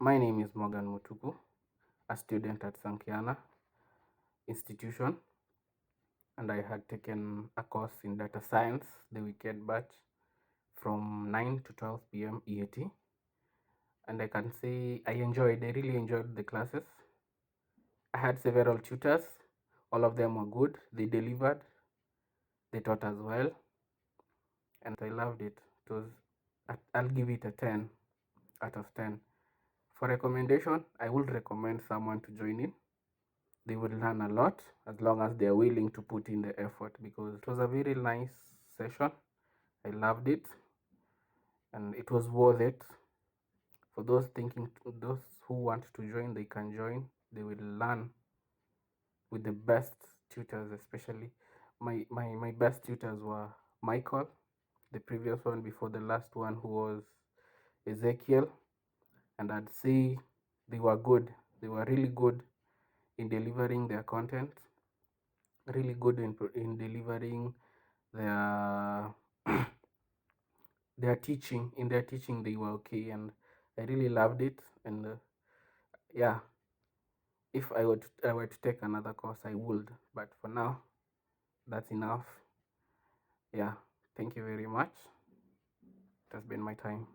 My name is Morgan Mutuku, a student at Sankhyana institution, and I had taken a course in data science, the weekend batch, from 9 to 12 p.m. EAT. And I can say I really enjoyed the classes. I had several tutors, all of them were good, they delivered, they taught as well, and I loved it. I'll give it a 10 out of 10. For recommendation, I would recommend someone to join in. They will learn a lot as long as they are willing to put in the effort, because it was a very nice session. I loved it and it was worth it. For those who want to join, they can join. They will learn with the best tutors. Especially my best tutors were Michael, the previous one before the last one, who was Ezekiel, and I'd say they were good. They were really good in delivering their content, really good in delivering their their teaching. They were okay, and I really loved it. And yeah, if I were to take another course, I would, but for now that's enough. Yeah, thank you very much. It has been my time.